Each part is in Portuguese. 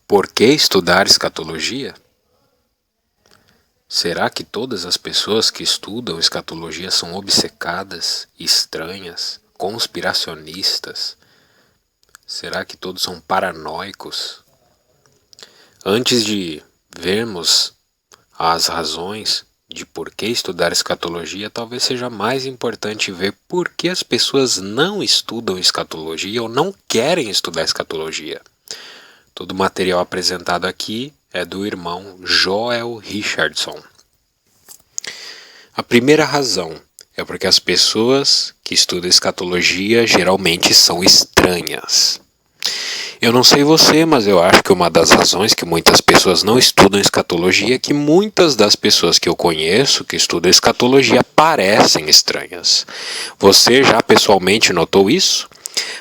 Por que estudar escatologia? Será que todas as pessoas que estudam escatologia são obcecadas, estranhas, conspiracionistas? Será que todos são paranoicos? Antes de vermos as razões de por que estudar escatologia, talvez seja mais importante ver por que as pessoas não estudam escatologia ou não querem estudar escatologia. Todo o material apresentado aqui é do irmão Joel Richardson. A primeira razão é porque as pessoas que estudam escatologia geralmente são estranhas. Eu não sei você, mas eu acho que uma das razões que muitas pessoas não estudam escatologia é que muitas das pessoas que eu conheço que estudam escatologia parecem estranhas. Você já pessoalmente notou isso?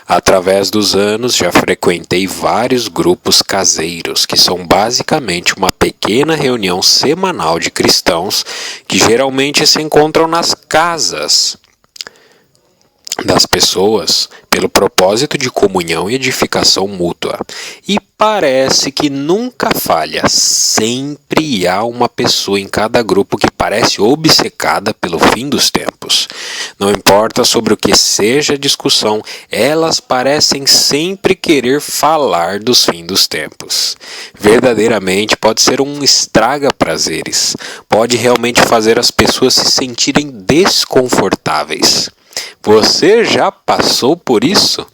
Através dos anos já frequentei vários grupos caseiros, que são basicamente uma pequena reunião semanal de cristãos que geralmente se encontram nas casas das pessoas pelo propósito de comunhão e edificação mútua. E parece que nunca falha, sempre há uma pessoa em cada grupo que parece obcecada pelo fim dos tempos. Não importa sobre o que seja a discussão, elas parecem sempre querer falar dos fins dos tempos. Verdadeiramente pode ser um estraga-prazeres, pode realmente fazer as pessoas se sentirem desconfortáveis. Você já passou por isso?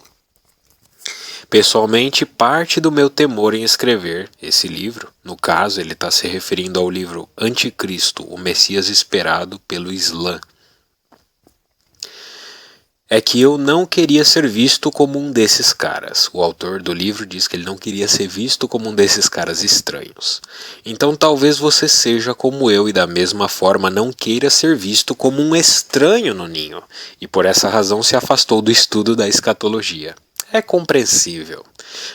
Pessoalmente, parte do meu temor em escrever esse livro, no caso ele está se referindo ao livro Anticristo, o Messias esperado pelo Islã, é que eu não queria ser visto como um desses caras. O autor do livro diz que ele não queria ser visto como um desses caras estranhos. Então talvez você seja como eu e da mesma forma não queira ser visto como um estranho no ninho, e por essa razão se afastou do estudo da escatologia. É compreensível,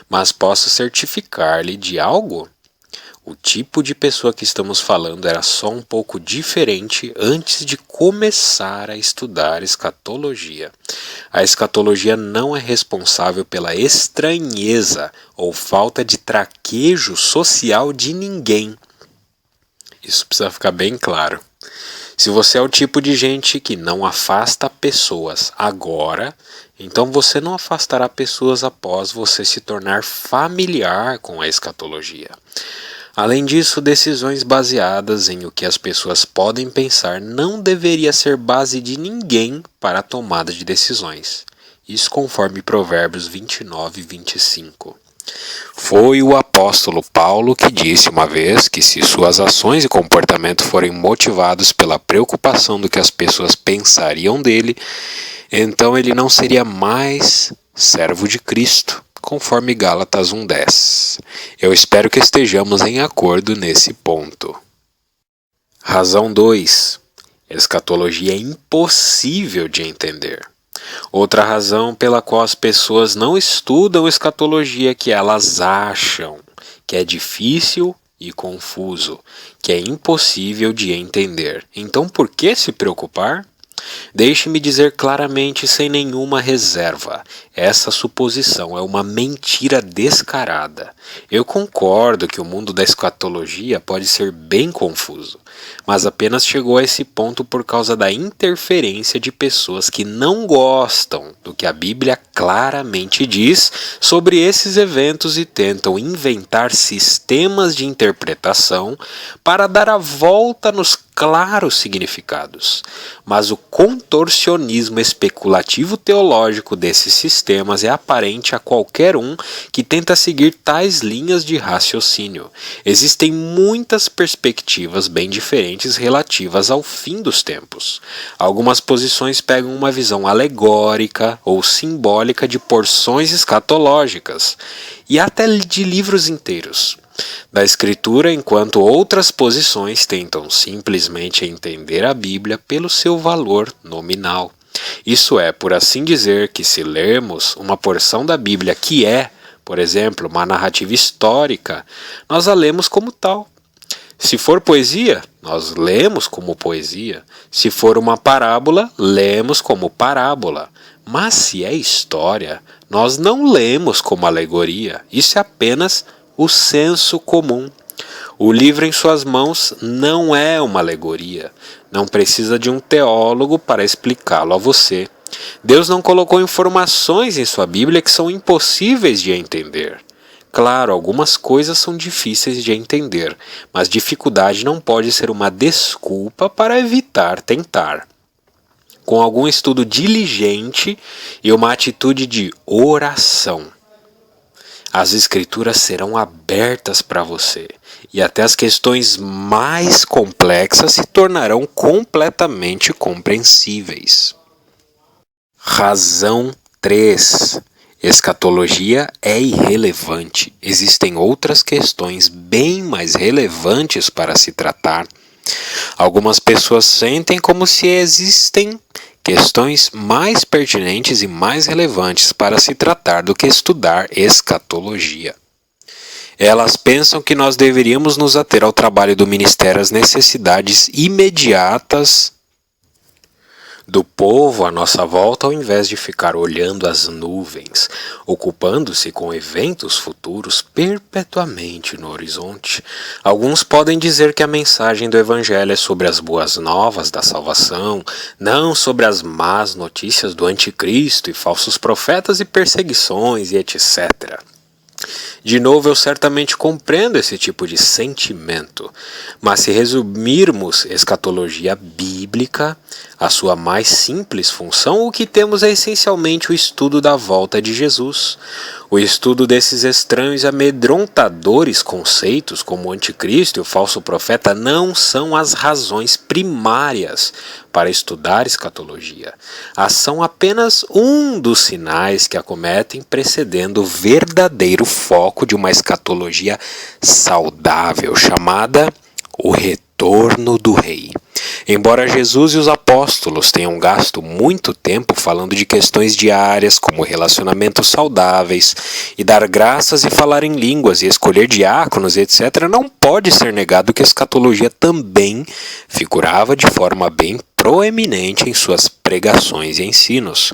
mas posso certificar-lhe de algo? O tipo de pessoa que estamos falando era só um pouco diferente antes de começar a estudar escatologia. A escatologia não é responsável pela estranheza ou falta de traquejo social de ninguém. Isso precisa ficar bem claro. Se você é o tipo de gente que não afasta pessoas agora, então você não afastará pessoas após você se tornar familiar com a escatologia. Além disso, decisões baseadas em o que as pessoas podem pensar não deveria ser base de ninguém para a tomada de decisões. Isso conforme Provérbios 29 e 25. Foi o apóstolo Paulo que disse uma vez que se suas ações e comportamento forem motivados pela preocupação do que as pessoas pensariam dele, então ele não seria mais servo de Cristo, conforme Gálatas 1:10. Eu espero que estejamos em acordo nesse ponto. Razão 2. Escatologia é impossível de entender. Outra razão pela qual as pessoas não estudam escatologia é que elas acham que é difícil e confuso, que é impossível de entender. Então por que se preocupar? Deixe-me dizer claramente, sem nenhuma reserva, essa suposição é uma mentira descarada. Eu concordo que o mundo da escatologia pode ser bem confuso, mas apenas chegou a esse ponto por causa da interferência de pessoas que não gostam do que a Bíblia claramente diz sobre esses eventos e tentam inventar sistemas de interpretação para dar a volta nos claros significados. Mas o contorcionismo especulativo teológico desses sistemas é aparente a qualquer um que tenta seguir tais linhas de raciocínio. Existem muitas perspectivas bem diferentes relativas ao fim dos tempos. Algumas posições pegam uma visão alegórica ou simbólica de porções escatológicas, e até de livros inteiros da Escritura, enquanto outras posições tentam simplesmente entender a Bíblia pelo seu valor nominal. Isso é, por assim dizer, que se lermos uma porção da Bíblia que é, por exemplo, uma narrativa histórica, nós a lemos como tal. Se for poesia, nós lemos como poesia. Se for uma parábola, lemos como parábola. Mas se é história, nós não lemos como alegoria. Isso é apenas o senso comum. O livro em suas mãos não é uma alegoria. Não precisa de um teólogo para explicá-lo a você. Deus não colocou informações em sua Bíblia que são impossíveis de entender. Claro, algumas coisas são difíceis de entender, mas dificuldade não pode ser uma desculpa para evitar tentar. Com algum estudo diligente e uma atitude de oração, as escrituras serão abertas para você e até as questões mais complexas se tornarão completamente compreensíveis. Razão 3. Escatologia é irrelevante. Existem outras questões bem mais relevantes para se tratar. Algumas pessoas sentem como se existem questões mais pertinentes e mais relevantes para se tratar do que estudar escatologia. Elas pensam que nós deveríamos nos ater ao trabalho do ministério às necessidades imediatas do povo à nossa volta, ao invés de ficar olhando as nuvens, ocupando-se com eventos futuros perpetuamente no horizonte. Alguns podem dizer que a mensagem do Evangelho é sobre as boas novas da salvação, não sobre as más notícias do anticristo e falsos profetas e perseguições e etc. De novo, eu certamente compreendo esse tipo de sentimento, mas se resumirmos escatologia bíblica, a sua mais simples função, o que temos é essencialmente o estudo da volta de Jesus. O estudo desses estranhos e amedrontadores conceitos, como o anticristo e o falso profeta, não são as razões primárias para estudar escatologia. São apenas um dos sinais que acometem, precedendo o verdadeiro foco de uma escatologia saudável, chamada o retorno do rei. Embora Jesus e os apóstolos tenham gasto muito tempo falando de questões diárias, como relacionamentos saudáveis, e dar graças e falar em línguas e escolher diáconos, etc., não pode ser negado que a escatologia também figurava de forma bem proeminente em suas pregações e ensinos.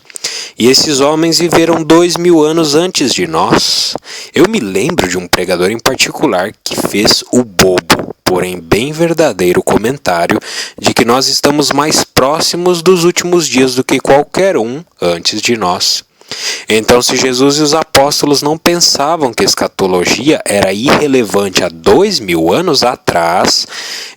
E esses homens viveram 2000 anos antes de nós. Eu me lembro de um pregador em particular que fez o bobo, porém bem verdadeiro comentário de que nós estamos mais próximos dos últimos dias do que qualquer um antes de nós. Então, se Jesus e os apóstolos não pensavam que a escatologia era irrelevante há 2000 anos atrás,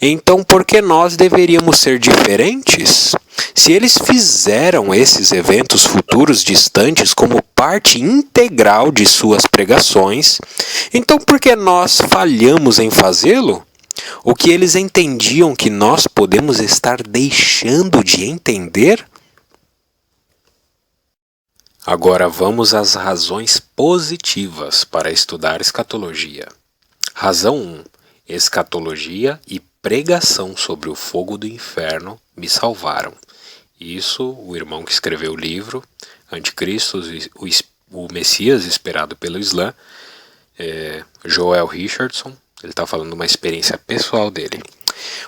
então por que nós deveríamos ser diferentes? Se eles fizeram esses eventos futuros distantes como parte integral de suas pregações, então por que nós falhamos em fazê-lo? O que eles entendiam que nós podemos estar deixando de entender? Agora vamos às razões positivas para estudar escatologia. Razão 1. Escatologia e pregação sobre o fogo do inferno me salvaram. Isso, o irmão que escreveu o livro, Anticristo, o Messias esperado pelo Islã, Joel Richardson, ele está falando uma experiência pessoal dele.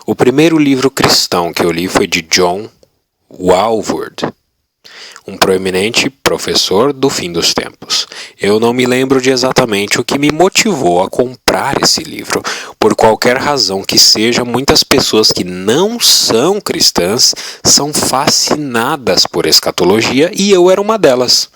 O primeiro livro cristão que eu li foi de John Walvoord, um proeminente professor do fim dos tempos. Eu não me lembro de exatamente o que me motivou a comprar esse livro. Por qualquer razão que seja, muitas pessoas que não são cristãs são fascinadas por escatologia e eu era uma delas.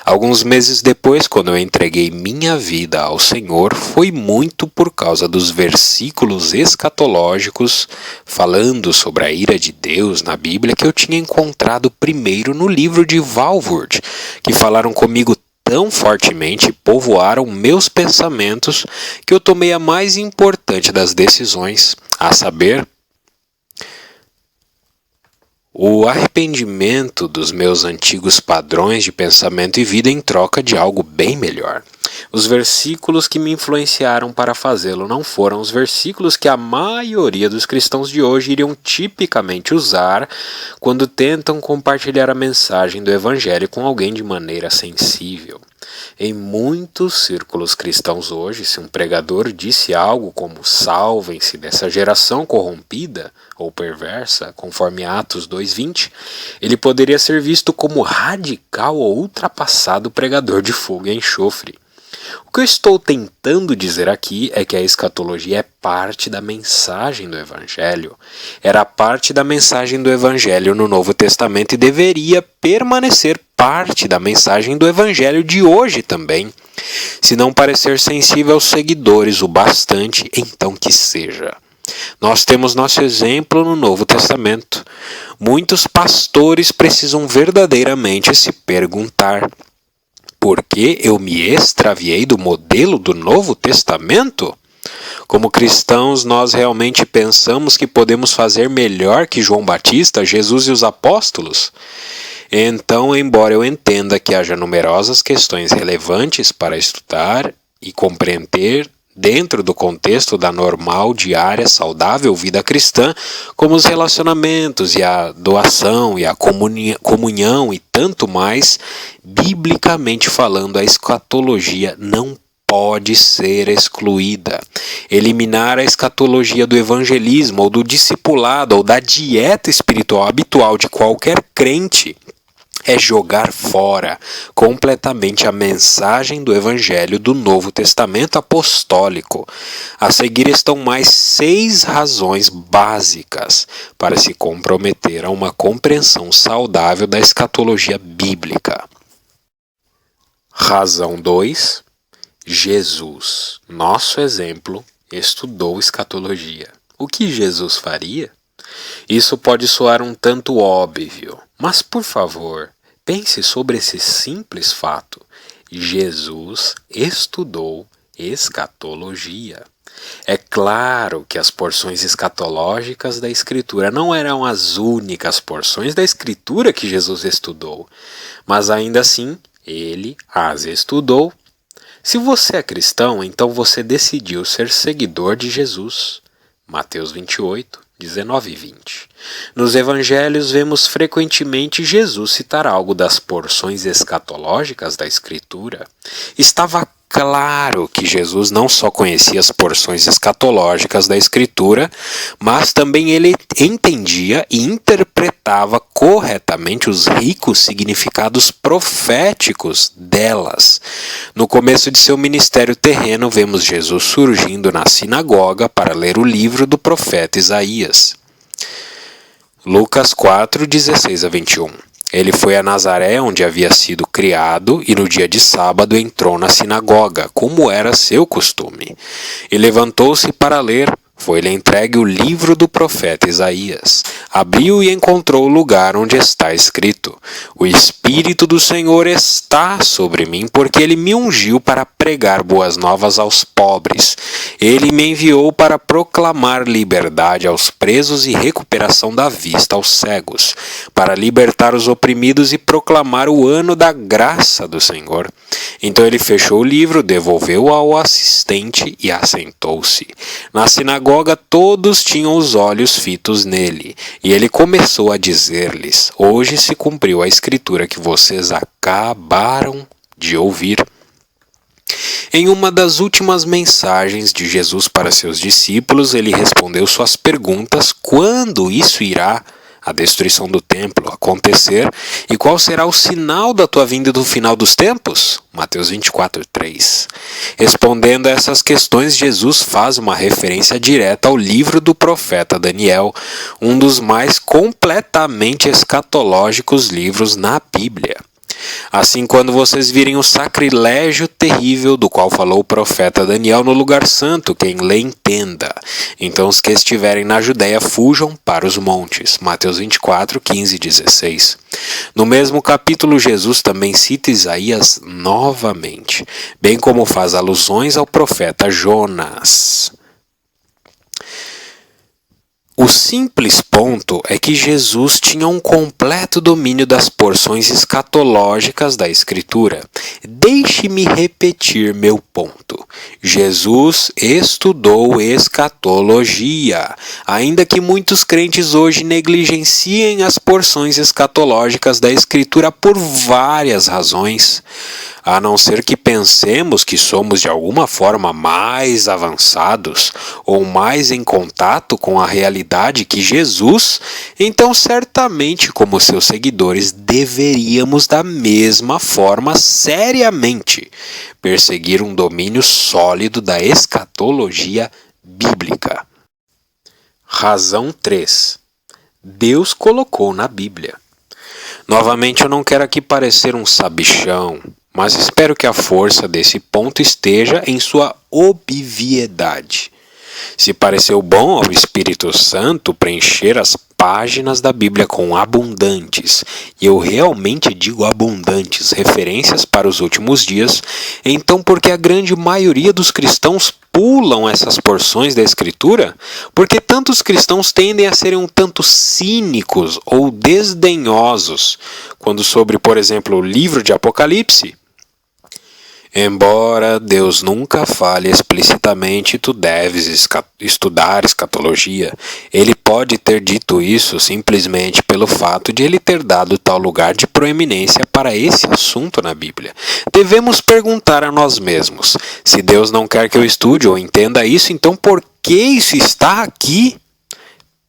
Alguns meses depois, quando eu entreguei minha vida ao Senhor, foi muito por causa dos versículos escatológicos falando sobre a ira de Deus na Bíblia que eu tinha encontrado primeiro no livro de Walvoord, que falaram comigo tão fortemente e povoaram meus pensamentos que eu tomei a mais importante das decisões, a saber, o arrependimento dos meus antigos padrões de pensamento e vida em troca de algo bem melhor. Os versículos que me influenciaram para fazê-lo não foram os versículos que a maioria dos cristãos de hoje iriam tipicamente usar quando tentam compartilhar a mensagem do Evangelho com alguém de maneira sensível. Em muitos círculos cristãos hoje, se um pregador disse algo como "salvem-se dessa geração corrompida" ou perversa, conforme Atos 2:20, ele poderia ser visto como radical ou ultrapassado pregador de fogo e enxofre. O que eu estou tentando dizer aqui é que a escatologia é parte da mensagem do Evangelho. Era parte da mensagem do Evangelho no Novo Testamento e deveria permanecer parte da mensagem do Evangelho de hoje também. Se não parecer sensível aos seguidores o bastante, então que seja. Nós temos nosso exemplo no Novo Testamento. Muitos pastores precisam verdadeiramente se perguntar: por que eu me extraviei do modelo do Novo Testamento? Como cristãos, nós realmente pensamos que podemos fazer melhor que João Batista, Jesus e os apóstolos? Então, embora eu entenda que haja numerosas questões relevantes para estudar e compreender dentro do contexto da normal, diária, saudável vida cristã, como os relacionamentos e a doação e a comunhão e tanto mais, biblicamente falando, a escatologia não pode ser excluída. Eliminar a escatologia do evangelismo ou do discipulado ou da dieta espiritual habitual de qualquer crente é jogar fora completamente a mensagem do Evangelho do Novo Testamento apostólico. A seguir estão mais 6 razões básicas para se comprometer a uma compreensão saudável da escatologia bíblica. Razão 2. Jesus, nosso exemplo, estudou escatologia. O que Jesus faria? Isso pode soar um tanto óbvio, mas por favor, pense sobre esse simples fato. Jesus estudou escatologia. É claro que as porções escatológicas da Escritura não eram as únicas porções da Escritura que Jesus estudou, mas ainda assim, ele as estudou. Se você é cristão, então você decidiu ser seguidor de Jesus. Mateus 28, 19 e 20. Nos evangelhos vemos frequentemente Jesus citar algo das porções escatológicas da Escritura. Estava claro que Jesus não só conhecia as porções escatológicas da Escritura, mas também ele entendia e interpretava corretamente os ricos significados proféticos delas. No começo de seu ministério terreno, vemos Jesus surgindo na sinagoga para ler o livro do profeta Isaías. Lucas 4, 16 a 21. Ele foi a Nazaré, onde havia sido criado, e no dia de sábado entrou na sinagoga, como era seu costume. E levantou-se para ler. Foi-lhe entregue o livro do profeta Isaías. Abriu e encontrou o lugar onde está escrito: O Espírito do Senhor está sobre mim, porque ele me ungiu para pregar boas novas aos pobres. Ele me enviou para proclamar liberdade aos presos e recuperação da vista aos cegos, para libertar os oprimidos e proclamar o ano da graça do Senhor. Então ele fechou o livro, devolveu-o ao assistente e assentou-se. Na sinagoga todos tinham os olhos fitos nele, e ele começou a dizer-lhes: Hoje se cumpriu a escritura que vocês acabaram de ouvir. Em uma das últimas mensagens de Jesus para seus discípulos, ele respondeu suas perguntas: quando isso irá, a destruição do templo, acontecer, e qual será o sinal da tua vinda do final dos tempos? Mateus 24, 3. Respondendo a essas questões, Jesus faz uma referência direta ao livro do profeta Daniel, um dos mais completamente escatológicos livros na Bíblia. Assim, quando vocês virem o sacrilégio terrível do qual falou o profeta Daniel no lugar santo, quem lê entenda. Então os que estiverem na Judéia fujam para os montes. Mateus 24, 15 e 16. No mesmo capítulo, Jesus também cita Isaías novamente, bem como faz alusões ao profeta Jonas. O simples ponto é que Jesus tinha um completo domínio das porções escatológicas da Escritura. Deixe-me repetir meu ponto. Jesus estudou escatologia, ainda que muitos crentes hoje negligenciem as porções escatológicas da Escritura por várias razões. A não ser que pensemos que somos de alguma forma mais avançados ou mais em contato com a realidade que Jesus, então certamente como seus seguidores deveríamos da mesma forma seriamente perseguir um domínio sólido da escatologia bíblica. Razão 3. Deus colocou na Bíblia. Novamente, eu não quero aqui parecer um sabichão, mas espero que a força desse ponto esteja em sua obviedade. Se pareceu bom ao Espírito Santo preencher as páginas da Bíblia com abundantes, e eu realmente digo abundantes, referências para os últimos dias, então por que a grande maioria dos cristãos pulam essas porções da Escritura? Porque tantos cristãos tendem a serem um tanto cínicos ou desdenhosos quando sobre, por exemplo, o livro de Apocalipse. Embora Deus nunca fale explicitamente tu deves estudar escatologia, ele pode ter dito isso simplesmente pelo fato de ele ter dado tal lugar de proeminência para esse assunto na Bíblia. Devemos perguntar a nós mesmos, se Deus não quer que eu estude ou entenda isso, então por que isso está aqui?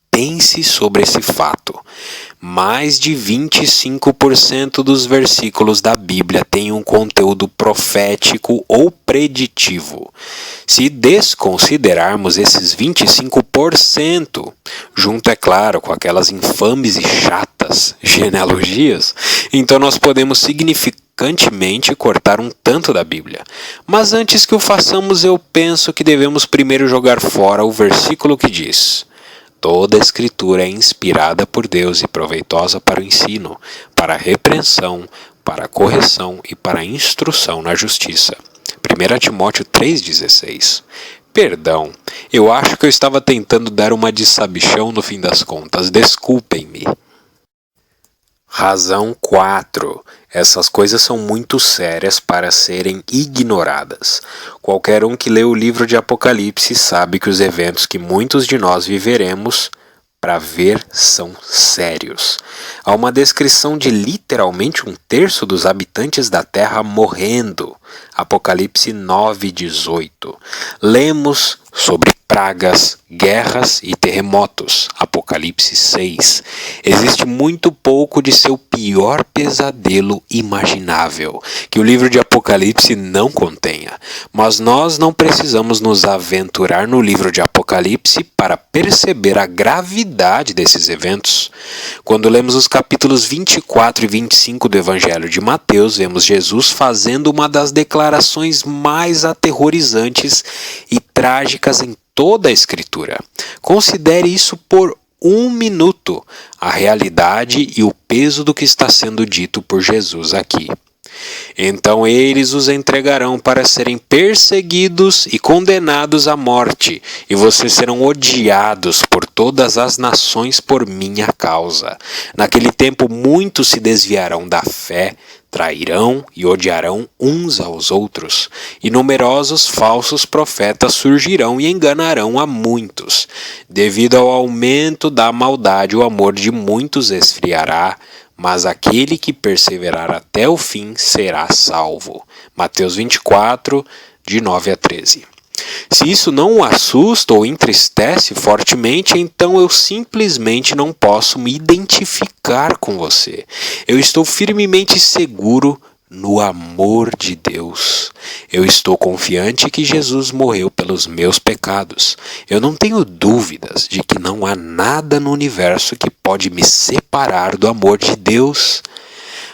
Pense sobre esse fato. Mais de 25% dos versículos da Bíblia têm um conteúdo profético ou preditivo. Se desconsiderarmos esses 25%, junto, é claro, com aquelas infames e chatas genealogias, então nós podemos significantemente cortar um tanto da Bíblia. Mas antes que o façamos, eu penso que devemos primeiro jogar fora o versículo que diz: toda a Escritura é inspirada por Deus e proveitosa para o ensino, para a repreensão, para a correção e para a instrução na justiça. 1 Timóteo 3,16. Perdão, eu acho que eu estava tentando dar uma de sabichão no fim das contas, desculpem-me. Razão 4. Essas coisas são muito sérias para serem ignoradas. Qualquer um que lê o livro de Apocalipse sabe que os eventos que muitos de nós viveremos para ver são sérios. Há uma descrição de literalmente 1/3 dos habitantes da terra morrendo. Apocalipse 9:18. Lemos sobre pragas, guerras e terremotos. Apocalipse 6. Existe muito pouco de seu pior pesadelo imaginável que o livro de Apocalipse não contenha. Mas nós não precisamos nos aventurar no livro de Apocalipse para perceber a gravidade desses eventos. Quando lemos os capítulos 24 e 25 do Evangelho de Mateus, vemos Jesus fazendo uma das declarações mais aterrorizantes e trágicas em toda a Escritura. Considere isso por um minuto, a realidade e o peso do que está sendo dito por Jesus aqui. Então eles os entregarão para serem perseguidos e condenados à morte, e vocês serão odiados por todas as nações por minha causa. Naquele tempo muitos se desviarão da fé, trairão e odiarão uns aos outros, e numerosos falsos profetas surgirão e enganarão a muitos. Devido ao aumento da maldade, o amor de muitos esfriará, mas aquele que perseverar até o fim será salvo. Mateus 24, de 9 a 13. Se isso não o assusta ou entristece fortemente, então eu simplesmente não posso me identificar com você. Eu estou firmemente seguro no amor de Deus. Eu estou confiante que Jesus morreu pelos meus pecados. Eu não tenho dúvidas de que não há nada no universo que pode me separar do amor de Deus.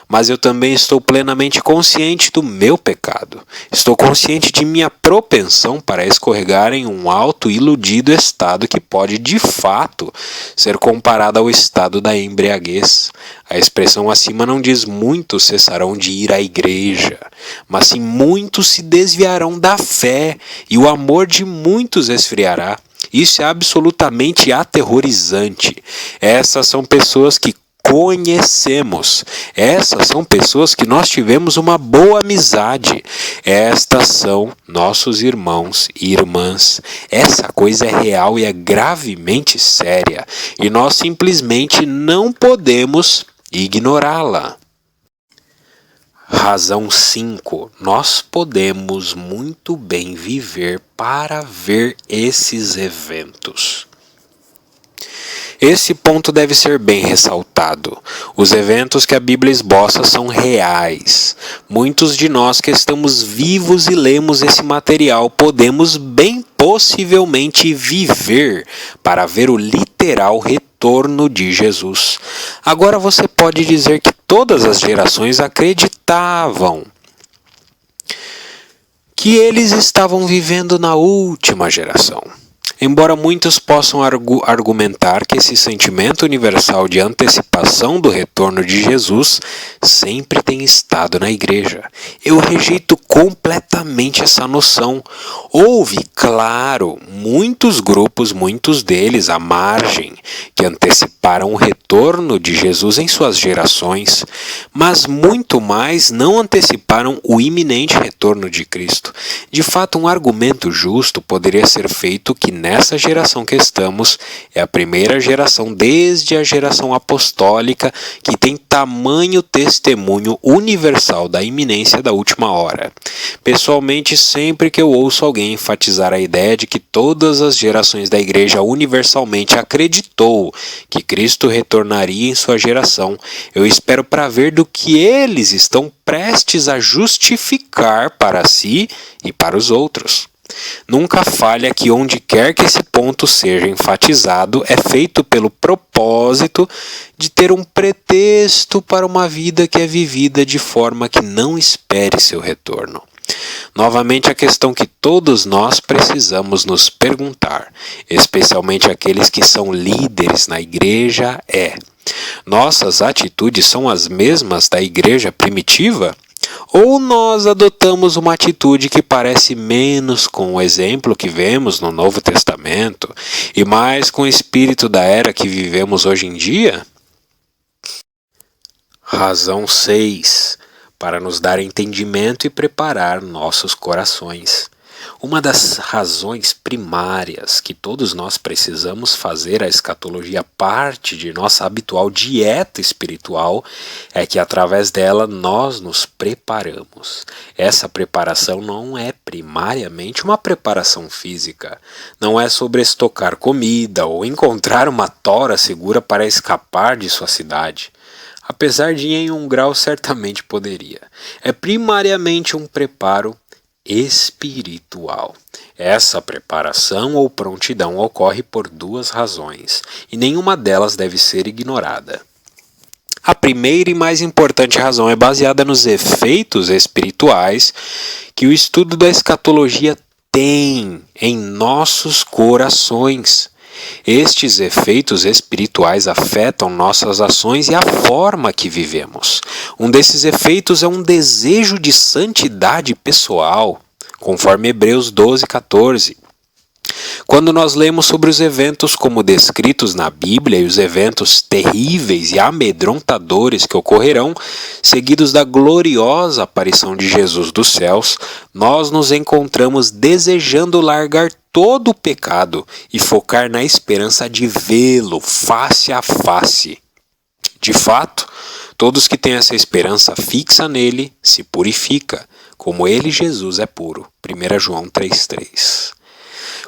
Mas eu também estou plenamente consciente do meu pecado. Estou consciente de minha propensão para escorregar em um auto-iludido estado que pode, de fato, ser comparado ao estado da embriaguez. A expressão acima não diz muitos cessarão de ir à igreja, mas sim muitos se desviarão da fé e o amor de muitos esfriará. Isso é absolutamente aterrorizante. Essas são pessoas que conhecemos. Essas são pessoas que nós tivemos uma boa amizade. Estas são nossos irmãos e irmãs. Essa coisa é real e é gravemente séria, e nós simplesmente não podemos ignorá-la. Razão 5. Nós podemos muito bem viver para ver esses eventos. Esse ponto deve ser bem ressaltado. Os eventos que a Bíblia esboça são reais. Muitos de nós que estamos vivos e lemos esse material podemos bem possivelmente viver para ver o literal retorno de Jesus. Agora você pode dizer que todas as gerações acreditavam que eles estavam vivendo na última geração. Embora muitos possam argumentar que esse sentimento universal de antecipação do retorno de Jesus sempre tem estado na igreja, eu rejeito completamente essa noção. Houve, claro, muitos grupos, muitos deles à margem, que anteciparam o retorno de Jesus em suas gerações, mas muito mais não anteciparam o iminente retorno de Cristo. De fato, um argumento justo poderia ser feito que nessa geração que estamos é a primeira geração desde a geração apostólica que tem tamanho testemunho universal da iminência da última hora. Pessoalmente, sempre que eu ouço alguém enfatizar a ideia de que todas as gerações da igreja universalmente acreditou que Cristo retornaria em sua geração, eu espero para ver do que eles estão prestes a justificar para si e para os outros. Nunca falha que onde quer que esse ponto seja enfatizado é feito pelo propósito de ter um pretexto para uma vida que é vivida de forma que não espere seu retorno. Novamente, a questão que todos nós precisamos nos perguntar, especialmente aqueles que são líderes na igreja, é: nossas atitudes são as mesmas da igreja primitiva? Ou nós adotamos uma atitude que parece menos com o exemplo que vemos no Novo Testamento e mais com o espírito da era que vivemos hoje em dia? Razão 6. Para nos dar entendimento e preparar nossos corações. Uma das razões primárias que todos nós precisamos fazer a escatologia parte de nossa habitual dieta espiritual é que através dela nós nos preparamos. Essa preparação não é primariamente uma preparação física, não é sobre estocar comida ou encontrar uma tora segura para escapar de sua cidade. Apesar de em um grau certamente poderia. É primariamente um preparo espiritual. Essa preparação ou prontidão ocorre por duas razões, e nenhuma delas deve ser ignorada. A primeira e mais importante razão é baseada nos efeitos espirituais que o estudo da escatologia tem em nossos corações. Estes efeitos espirituais afetam nossas ações e a forma que vivemos. Um desses efeitos é um desejo de santidade pessoal, conforme Hebreus 12:14. Quando nós lemos sobre os eventos como descritos na Bíblia e os eventos terríveis e amedrontadores que ocorrerão, seguidos da gloriosa aparição de Jesus dos céus, nós nos encontramos desejando largar todo o pecado e focar na esperança de vê-lo face a face. De fato, todos que têm essa esperança fixa nele se purifica, como ele, Jesus, é puro. 1 João 3:3.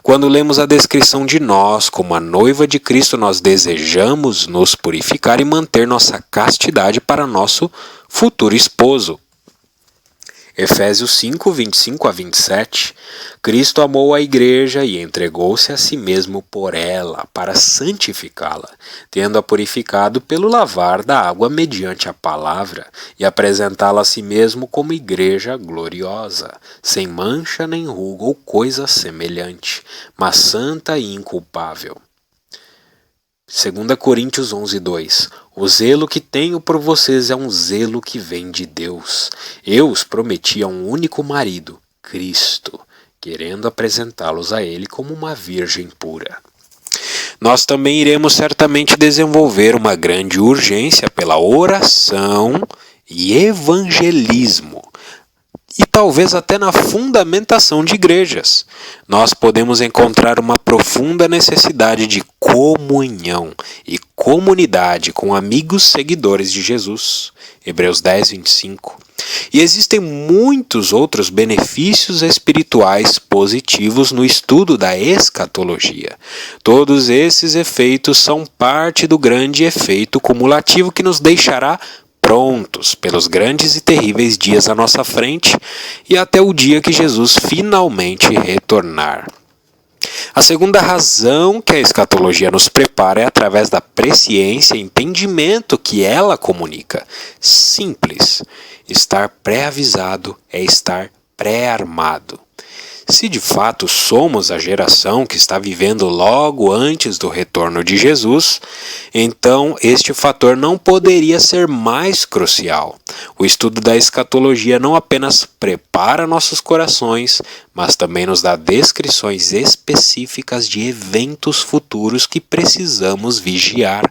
Quando lemos a descrição de nós como a noiva de Cristo, nós desejamos nos purificar e manter nossa castidade para nosso futuro esposo. Efésios 5:25-27, Cristo amou a igreja e entregou-se a si mesmo por ela, para santificá-la, tendo-a purificado pelo lavar da água mediante a palavra, e apresentá-la a si mesmo como igreja gloriosa, sem mancha nem ruga ou coisa semelhante, mas santa e inculpável. 2 Coríntios 11:2. O zelo que tenho por vocês é um zelo que vem de Deus. Eu os prometi a um único marido, Cristo, querendo apresentá-los a Ele como uma virgem pura. nós também iremos certamente desenvolver uma grande urgência pela oração e evangelismo, e talvez até na fundamentação de igrejas. Nós podemos encontrar uma profunda necessidade de comunhão e comunidade com amigos seguidores de Jesus. Hebreus 10, 25. E existem muitos outros benefícios espirituais positivos no estudo da escatologia. Todos esses efeitos são parte do grande efeito cumulativo que nos deixará prontos pelos grandes e terríveis dias à nossa frente e até o dia que Jesus finalmente retornar. A segunda razão que a escatologia nos prepara é através da presciência e entendimento que ela comunica. Simples. Estar pré-avisado é estar pré-armado. Se de fato somos a geração que está vivendo logo antes do retorno de Jesus, então este fator não poderia ser mais crucial. O estudo da escatologia não apenas prepara nossos corações, mas também nos dá descrições específicas de eventos futuros que precisamos vigiar.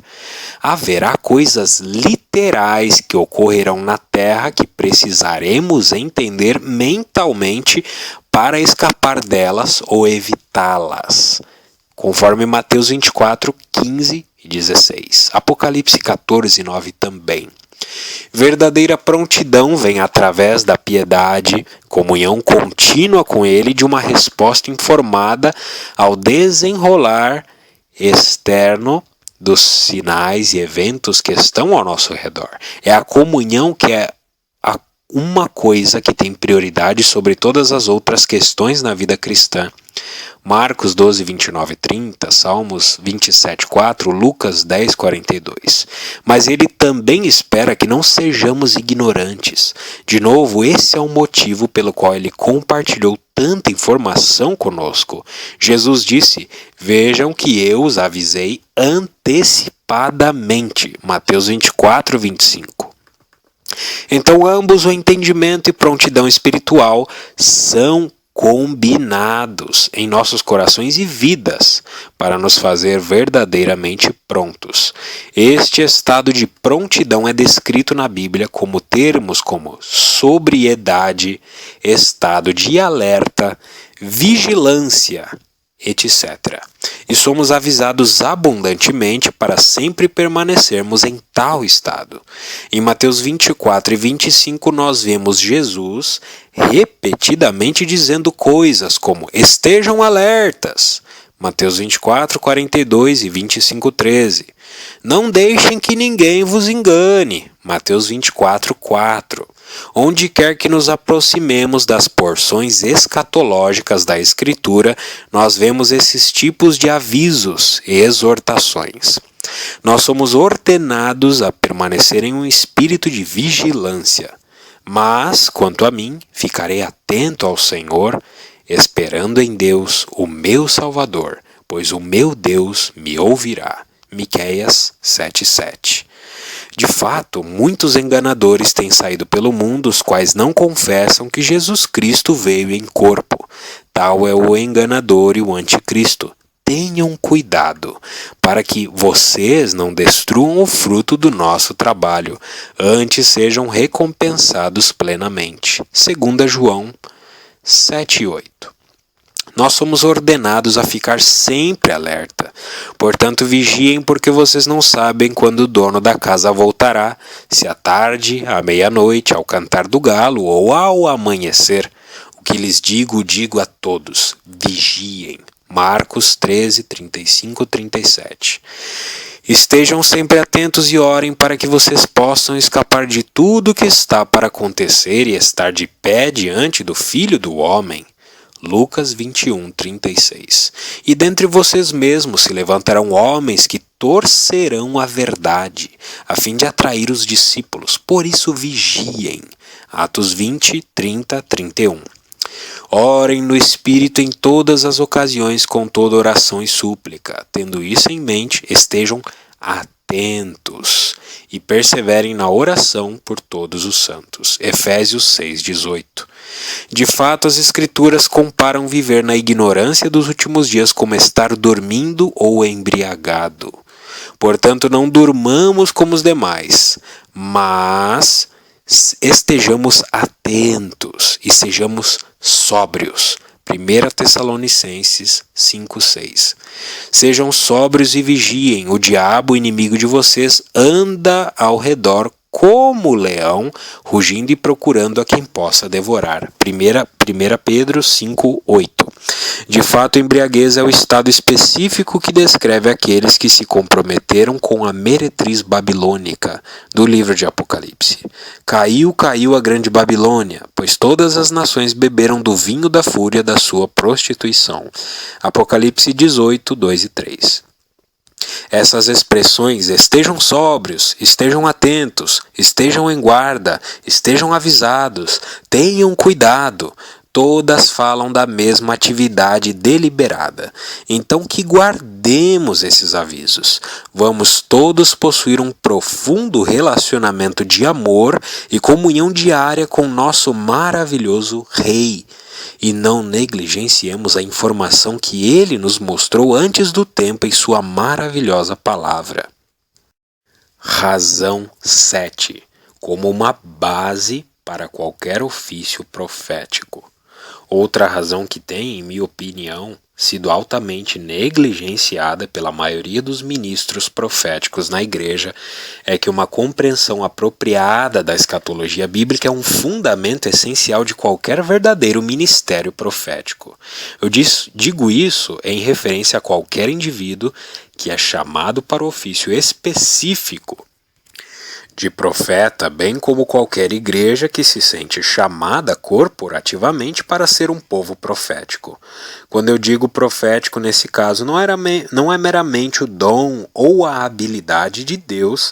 Haverá coisas literais que ocorrerão na Terra que precisaremos entender mentalmente para escapar delas ou evitá-las, conforme Mateus 24, 15 e 16. Apocalipse 14, 9 também. Verdadeira prontidão vem através da piedade, comunhão contínua com Ele, de uma resposta informada ao desenrolar externo dos sinais e eventos que estão ao nosso redor. É a comunhão que é uma coisa que tem prioridade sobre todas as outras questões na vida cristã. Marcos 12, 29 e 30, Salmos 27, 4, Lucas 10, 42. Mas ele também espera que não sejamos ignorantes. De novo, esse é o motivo pelo qual ele compartilhou tanta informação conosco. Jesus disse: vejam que eu os avisei antecipadamente. Mateus 24, 25. Então ambos, o entendimento e prontidão espiritual, são combinados em nossos corações e vidas para nos fazer verdadeiramente prontos. Este estado de prontidão é descrito na Bíblia como termos como sobriedade, estado de alerta, vigilância, etc. E somos avisados abundantemente para sempre permanecermos em tal estado. Em Mateus 24 e 25 nós vemos Jesus repetidamente dizendo coisas como: estejam alertas. Mateus 24, 42 e 25, 13. Não deixem que ninguém vos engane. Mateus 24, 4. Onde quer que nos aproximemos das porções escatológicas da Escritura, nós vemos esses tipos de avisos e exortações. Nós somos ordenados a permanecer em um espírito de vigilância. Mas, quanto a mim, ficarei atento ao Senhor, esperando em Deus, o meu Salvador, pois o meu Deus me ouvirá. Miqueias 7:7. De fato, muitos enganadores têm saído pelo mundo, os quais não confessam que Jesus Cristo veio em corpo. Tal é o enganador e o anticristo. Tenham cuidado, para que vocês não destruam o fruto do nosso trabalho, antes sejam recompensados plenamente. 2 João 7:8. Nós somos ordenados a ficar sempre alerta. Portanto, vigiem, porque vocês não sabem quando o dono da casa voltará, se à tarde, à meia-noite, ao cantar do galo ou ao amanhecer. O que lhes digo, digo a todos: vigiem. Marcos 13, 35, 37. Estejam sempre atentos e orem para que vocês possam escapar de tudo que está para acontecer e estar de pé diante do Filho do Homem. Lucas 21, 36. E dentre vocês mesmos se levantarão homens que torcerão a verdade, a fim de atrair os discípulos. Por isso vigiem. Atos 20, 30, 31. Orem no Espírito em todas as ocasiões com toda oração e súplica. Tendo isso em mente, estejam atentos e perseverem na oração por todos os santos. Efésios 6:18. De fato, as Escrituras comparam viver na ignorância dos últimos dias como estar dormindo ou embriagado. Portanto, não durmamos como os demais, mas estejamos atentos e sejamos sóbrios. 1 Tessalonicenses 5:6. Sejam sóbrios e vigiem, o diabo, inimigo de vocês, anda ao redor como leão, rugindo e procurando a quem possa devorar. 1 Pedro 5:8. De fato, a embriaguez é o estado específico que descreve aqueles que se comprometeram com a meretriz babilônica, do livro de Apocalipse. Caiu a grande Babilônia, pois todas as nações beberam do vinho da fúria da sua prostituição. Apocalipse 18, 2 e 3. Essas expressões, estejam sóbrios, estejam atentos, estejam em guarda, estejam avisados, tenham cuidado, todas falam da mesma atividade deliberada. Então que guardemos esses avisos. Vamos todos possuir um profundo relacionamento de amor e comunhão diária com nosso maravilhoso Rei. E não negligenciemos a informação que ele nos mostrou antes do tempo em sua maravilhosa palavra. Razão 7. Como uma base para qualquer ofício profético. Outra razão que tem, em minha opinião, sido altamente negligenciada pela maioria dos ministros proféticos na igreja é que uma compreensão apropriada da escatologia bíblica é um fundamento essencial de qualquer verdadeiro ministério profético. Eu digo isso em referência a qualquer indivíduo que é chamado para o ofício específico de profeta, bem como qualquer igreja que se sente chamada corporativamente para ser um povo profético. Quando eu digo profético nesse caso, não é meramente o dom ou a habilidade de Deus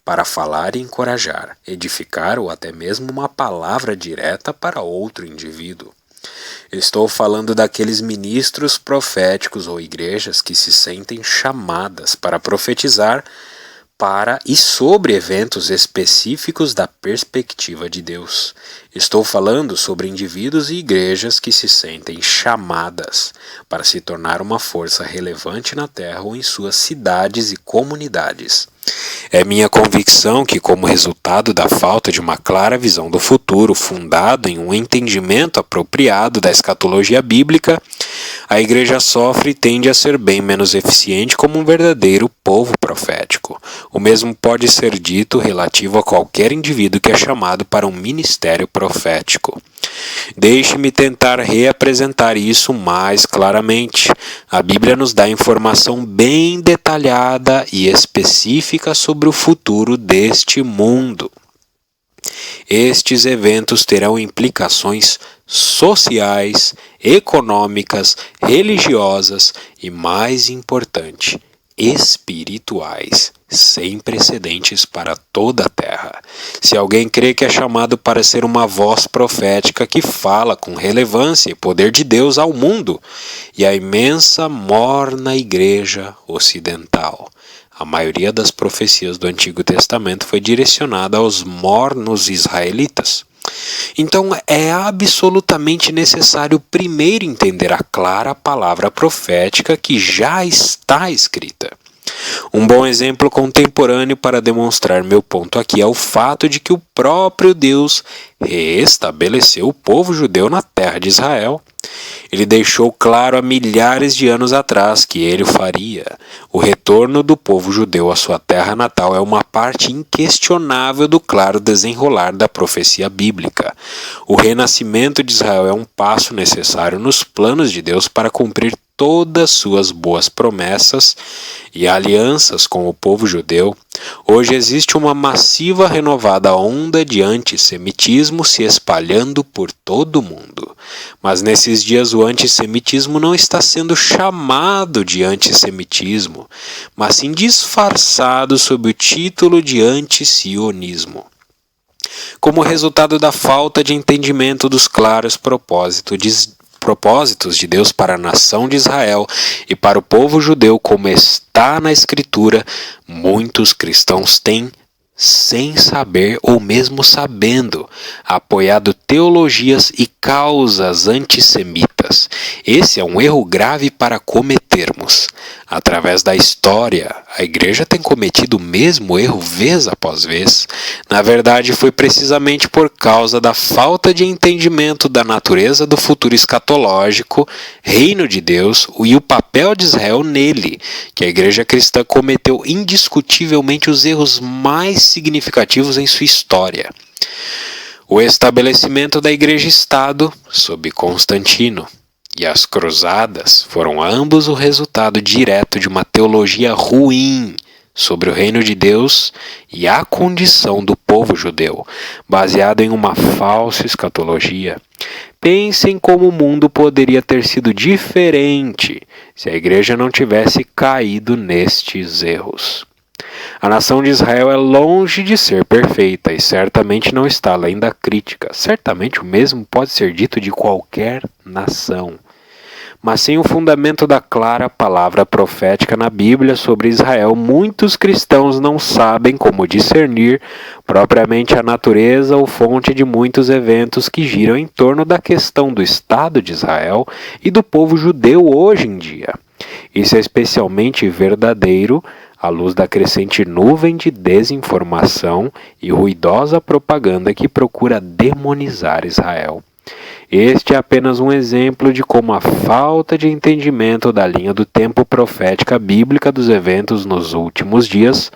para falar e encorajar, edificar ou até mesmo uma palavra direta para outro indivíduo. Estou falando daqueles ministros proféticos ou igrejas que se sentem chamadas para profetizar para e sobre eventos específicos da perspectiva de Deus. Estou falando sobre indivíduos e igrejas que se sentem chamadas para se tornar uma força relevante na Terra ou em suas cidades e comunidades. É minha convicção que, como resultado da falta de uma clara visão do futuro fundado em um entendimento apropriado da escatologia bíblica, a igreja sofre e tende a ser bem menos eficiente como um verdadeiro povo profético. O mesmo pode ser dito relativo a qualquer indivíduo que é chamado para um ministério profético. Deixe-me tentar reapresentar isso mais claramente. A Bíblia nos dá informação bem detalhada e específica sobre o futuro deste mundo. Estes eventos terão implicações sociais, econômicas, religiosas e, mais importante, espirituais, sem precedentes para toda a Terra. Se alguém crê que é chamado para ser uma voz profética que fala com relevância e poder de Deus ao mundo e à imensa morna igreja ocidental. A maioria das profecias do Antigo Testamento foi direcionada aos mornos israelitas. Então é absolutamente necessário primeiro entender a clara palavra profética que já está escrita. Um bom exemplo contemporâneo para demonstrar meu ponto aqui é o fato de que o próprio Deus reestabeleceu o povo judeu na terra de Israel. Ele deixou claro há milhares de anos atrás que ele o faria. O retorno do povo judeu à sua terra natal é uma parte inquestionável do claro desenrolar da profecia bíblica. O renascimento de Israel é um passo necessário nos planos de Deus para cumprir todas suas boas promessas e alianças com o povo judeu. Hoje existe uma massiva renovada onda de antissemitismo se espalhando por todo o mundo. Mas nesses dias o antissemitismo não está sendo chamado de antissemitismo, mas sim disfarçado sob o título de antisionismo. Como resultado da falta de entendimento dos claros propósitos de Deus para a nação de Israel e para o povo judeu, como está na Escritura, muitos cristãos têm sem saber ou mesmo sabendo, apoiado teologias e causas antissemitas. Esse é um erro grave para cometermos. Através da história, a Igreja tem cometido o mesmo erro vez após vez. Na verdade, foi precisamente por causa da falta de entendimento da natureza do futuro escatológico, reino de Deus e o papel de Israel nele, que a Igreja cristã cometeu indiscutivelmente os erros mais significativos em sua história. O estabelecimento da Igreja-Estado, sob Constantino, e as cruzadas foram ambos o resultado direto de uma teologia ruim sobre o reino de Deus e a condição do povo judeu, baseado em uma falsa escatologia. Pensem como o mundo poderia ter sido diferente se a igreja não tivesse caído nestes erros. A nação de Israel é longe de ser perfeita e certamente não está além da crítica. Certamente o mesmo pode ser dito de qualquer nação. Mas sem o fundamento da clara palavra profética na Bíblia sobre Israel, muitos cristãos não sabem como discernir propriamente a natureza ou fonte de muitos eventos que giram em torno da questão do Estado de Israel e do povo judeu hoje em dia. Isso é especialmente verdadeiro à luz da crescente nuvem de desinformação e ruidosa propaganda que procura demonizar Israel. Este é apenas um exemplo de como a falta de entendimento da linha do tempo profética bíblica dos eventos nos últimos dias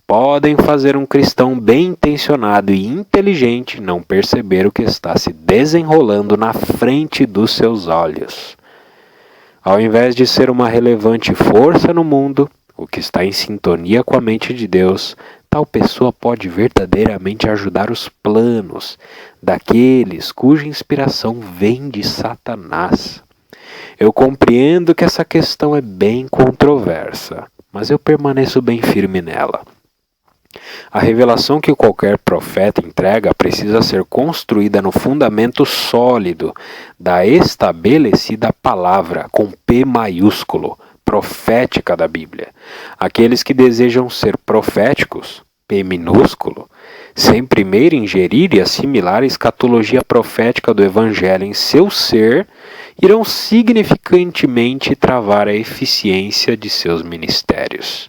podem fazer um cristão bem intencionado e inteligente não perceber o que está se desenrolando na frente dos seus olhos. Ao invés de ser uma relevante força no mundo, o que está em sintonia com a mente de Deus, tal pessoa pode verdadeiramente ajudar os planos daqueles cuja inspiração vem de Satanás. Eu compreendo que essa questão é bem controversa, mas eu permaneço bem firme nela. A revelação que qualquer profeta entrega precisa ser construída no fundamento sólido da estabelecida palavra, com P maiúsculo, profética da Bíblia. Aqueles que desejam ser proféticos, P minúsculo, sem primeiro ingerir e assimilar a escatologia profética do Evangelho em seu ser, irão significantemente travar a eficiência de seus ministérios.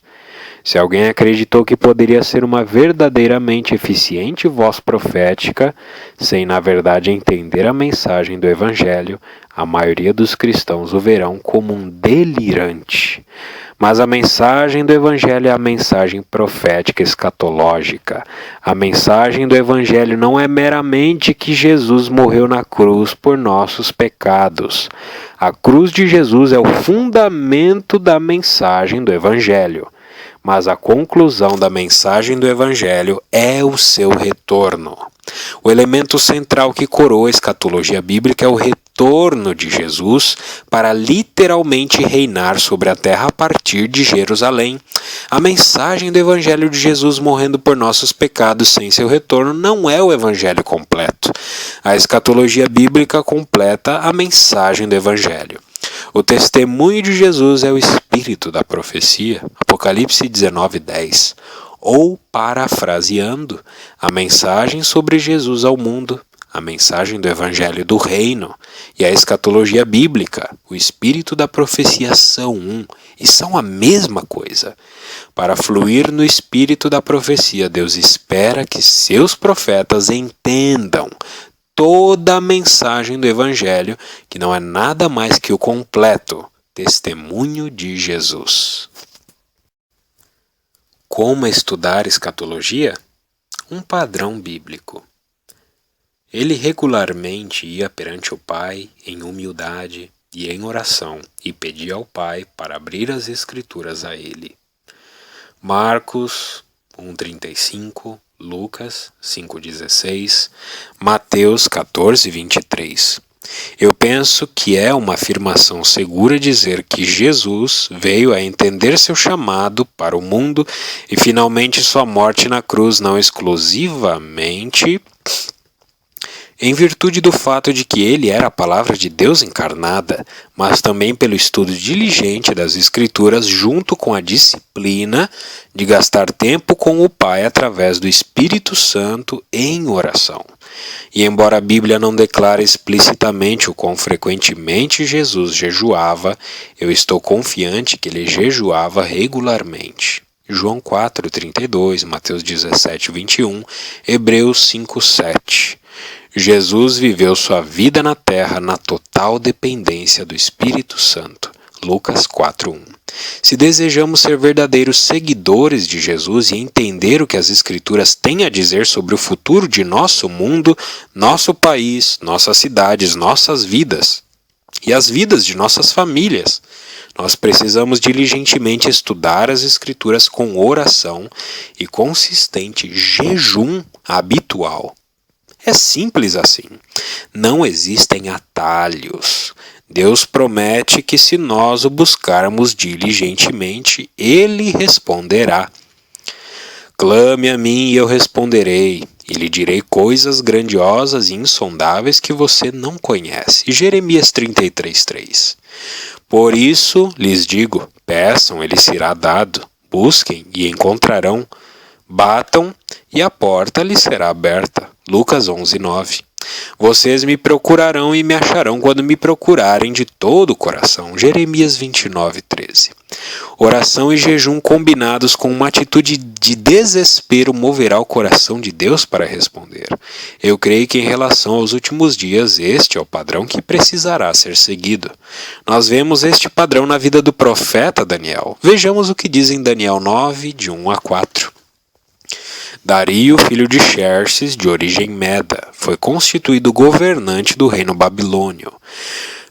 Se alguém acreditou que poderia ser uma verdadeiramente eficiente voz profética, sem na verdade entender a mensagem do Evangelho, a maioria dos cristãos o verão como um delirante. Mas a mensagem do Evangelho é a mensagem profética escatológica. A mensagem do Evangelho não é meramente que Jesus morreu na cruz por nossos pecados. A cruz de Jesus é o fundamento da mensagem do Evangelho. Mas a conclusão da mensagem do Evangelho é o seu retorno. O elemento central que coroa a escatologia bíblica é o retorno de Jesus para literalmente reinar sobre a terra a partir de Jerusalém. A mensagem do Evangelho de Jesus morrendo por nossos pecados sem seu retorno não é o Evangelho completo. A escatologia bíblica completa a mensagem do Evangelho. O testemunho de Jesus é o espírito da profecia, Apocalipse 19:10, ou, parafraseando, a mensagem sobre Jesus ao mundo, a mensagem do Evangelho do Reino, e a escatologia bíblica, o espírito da profecia são um, e são a mesma coisa. Para fluir no espírito da profecia, Deus espera que seus profetas entendam toda a mensagem do Evangelho, que não é nada mais que o completo testemunho de Jesus. Como estudar escatologia? Um padrão bíblico. Ele regularmente ia perante o Pai em humildade e em oração e pedia ao Pai para abrir as Escrituras a ele. Marcos 1:35, Lucas 5:16, Mateus 14:23. Eu penso que é uma afirmação segura dizer que Jesus veio a entender seu chamado para o mundo e finalmente sua morte na cruz não exclusivamente em virtude do fato de que ele era a palavra de Deus encarnada, mas também pelo estudo diligente das Escrituras, junto com a disciplina de gastar tempo com o Pai através do Espírito Santo em oração. E embora a Bíblia não declare explicitamente o quão frequentemente Jesus jejuava, eu estou confiante que ele jejuava regularmente. João 4:32, Mateus 17:21, Hebreus 5:7. Jesus viveu sua vida na terra na total dependência do Espírito Santo. Lucas 4:1. Se desejamos ser verdadeiros seguidores de Jesus e entender o que as Escrituras têm a dizer sobre o futuro de nosso mundo, nosso país, nossas cidades, nossas vidas e as vidas de nossas famílias, nós precisamos diligentemente estudar as Escrituras com oração e consistente jejum habitual. É simples assim. Não existem atalhos. Deus promete que se nós o buscarmos diligentemente, Ele responderá. Clame a mim e eu responderei, e lhe direi coisas grandiosas e insondáveis que você não conhece. Jeremias 33:3. Por isso lhes digo, peçam, ele será dado, busquem e encontrarão, batam e a porta lhes será aberta. Lucas 11:9. Vocês me procurarão e me acharão quando me procurarem de todo o coração. Jeremias 29:13. Oração e jejum combinados com uma atitude de desespero moverá o coração de Deus para responder. Eu creio que em relação aos últimos dias, este é o padrão que precisará ser seguido. Nós vemos este padrão na vida do profeta Daniel. Vejamos o que diz em Daniel 9, de 1-4. Dario, filho de Xerxes, de origem meda, foi constituído governante do reino babilônio.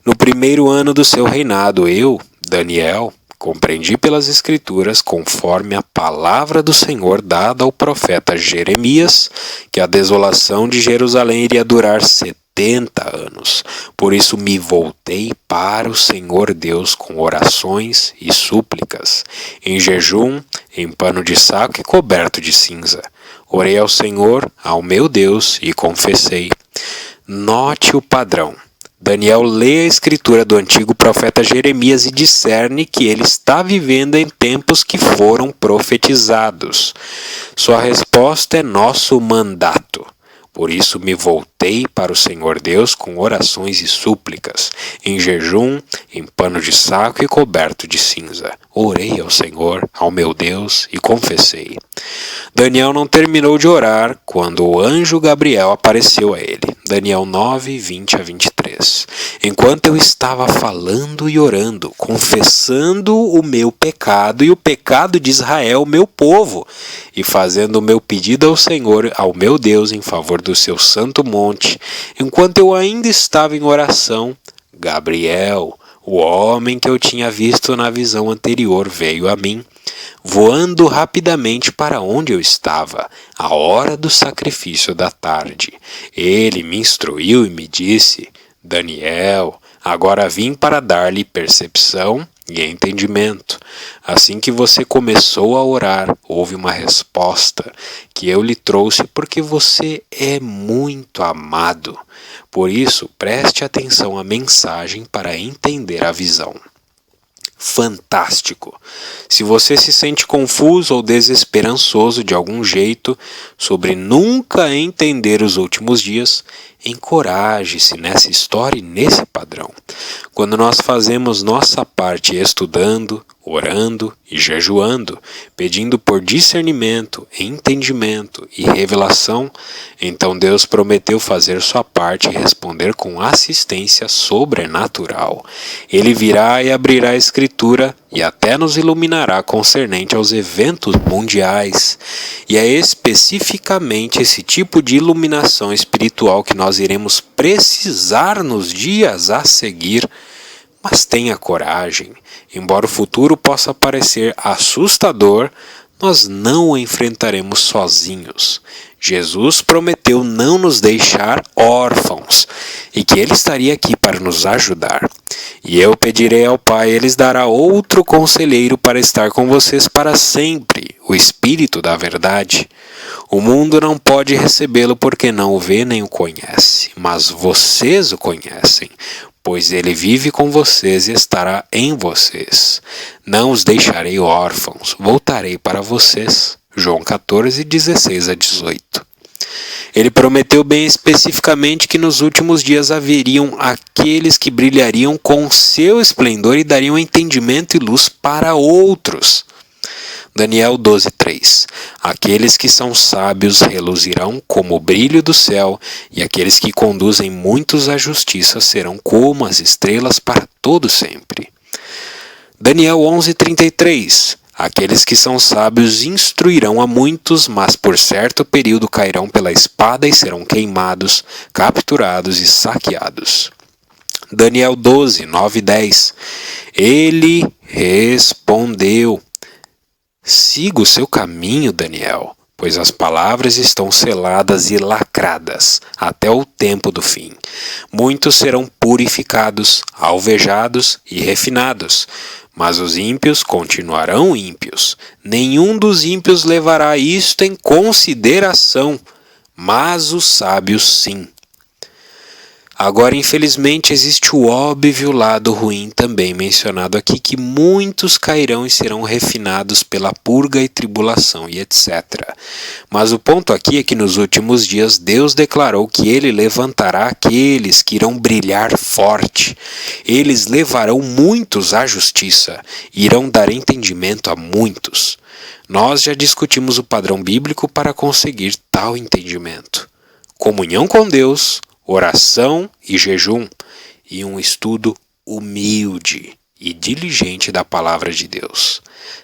No primeiro ano do seu reinado, eu, Daniel, compreendi pelas Escrituras, conforme a palavra do Senhor dada ao profeta Jeremias, que a desolação de Jerusalém iria durar 70 anos. Por isso me voltei para o Senhor Deus com orações e súplicas, em jejum, em pano de saco e coberto de cinza. Orei ao Senhor, ao meu Deus, e confessei. Note o padrão. Daniel lê a escritura do antigo profeta Jeremias e discerne que ele está vivendo em tempos que foram profetizados. Sua resposta é nosso mandato. Por isso me voltei para o Senhor Deus com orações e súplicas, em jejum, em pano de saco e coberto de cinza. Orei ao Senhor, ao meu Deus, e confessei. Daniel não terminou de orar quando o anjo Gabriel apareceu a ele. Daniel 9, 20-23. Enquanto eu estava falando e orando, confessando o meu pecado e o pecado de Israel, meu povo, e fazendo o meu pedido ao Senhor, ao meu Deus, em favor do seu santo monte, enquanto eu ainda estava em oração, Gabriel, o homem que eu tinha visto na visão anterior, veio a mim, voando rapidamente para onde eu estava, à hora do sacrifício da tarde. Ele me instruiu e me disse: Daniel, agora vim para dar-lhe percepção e entendimento. Assim que você começou a orar, houve uma resposta que eu lhe trouxe porque você é muito amado. Por isso, preste atenção à mensagem para entender a visão. Fantástico! Se você se sente confuso ou desesperançoso de algum jeito sobre nunca entender os últimos dias, encoraje-se nessa história e nesse padrão. Quando nós fazemos nossa parte estudando, orando e jejuando, pedindo por discernimento, entendimento e revelação, então Deus prometeu fazer sua parte e responder com assistência sobrenatural. Ele virá e abrirá a Escritura e até nos iluminará concernente aos eventos mundiais. E é especificamente esse tipo de iluminação espiritual que nós iremos precisar nos dias a seguir. Mas tenha coragem. Embora o futuro possa parecer assustador, nós não o enfrentaremos sozinhos. Jesus prometeu não nos deixar órfãos e que Ele estaria aqui para nos ajudar. E eu pedirei ao Pai, Ele lhes dará outro conselheiro para estar com vocês para sempre, o Espírito da Verdade. O mundo não pode recebê-lo porque não o vê nem o conhece, mas vocês o conhecem, pois ele vive com vocês e estará em vocês. Não os deixarei órfãos, voltarei para vocês. João 14, 16 a 18. Ele prometeu bem especificamente que nos últimos dias haveriam aqueles que brilhariam com seu esplendor e dariam entendimento e luz para outros. Daniel 12:3. Aqueles que são sábios reluzirão como o brilho do céu, e aqueles que conduzem muitos à justiça serão como as estrelas para todo sempre. Daniel 11:33. Aqueles que são sábios instruirão a muitos, mas por certo período cairão pela espada e serão queimados, capturados e saqueados. Daniel 12:9 e 10. Ele respondeu: siga o seu caminho, Daniel, pois as palavras estão seladas e lacradas até o tempo do fim. Muitos serão purificados, alvejados e refinados, mas os ímpios continuarão ímpios. Nenhum dos ímpios levará isto em consideração, mas os sábios sim. Agora, infelizmente, existe o óbvio lado ruim também mencionado aqui, que muitos cairão e serão refinados pela purga e tribulação e etc. Mas o ponto aqui é que nos últimos dias Deus declarou que Ele levantará aqueles que irão brilhar forte. Eles levarão muitos à justiça e irão dar entendimento a muitos. Nós já discutimos o padrão bíblico para conseguir tal entendimento: comunhão com Deus, oração e jejum, e um estudo humilde e diligente da palavra de Deus.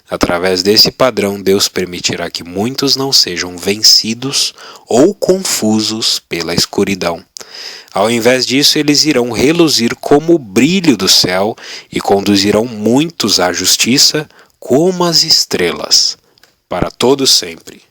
Através desse padrão, Deus permitirá que muitos não sejam vencidos ou confusos pela escuridão. Ao invés disso, eles irão reluzir como o brilho do céu e conduzirão muitos à justiça como as estrelas, para todo sempre.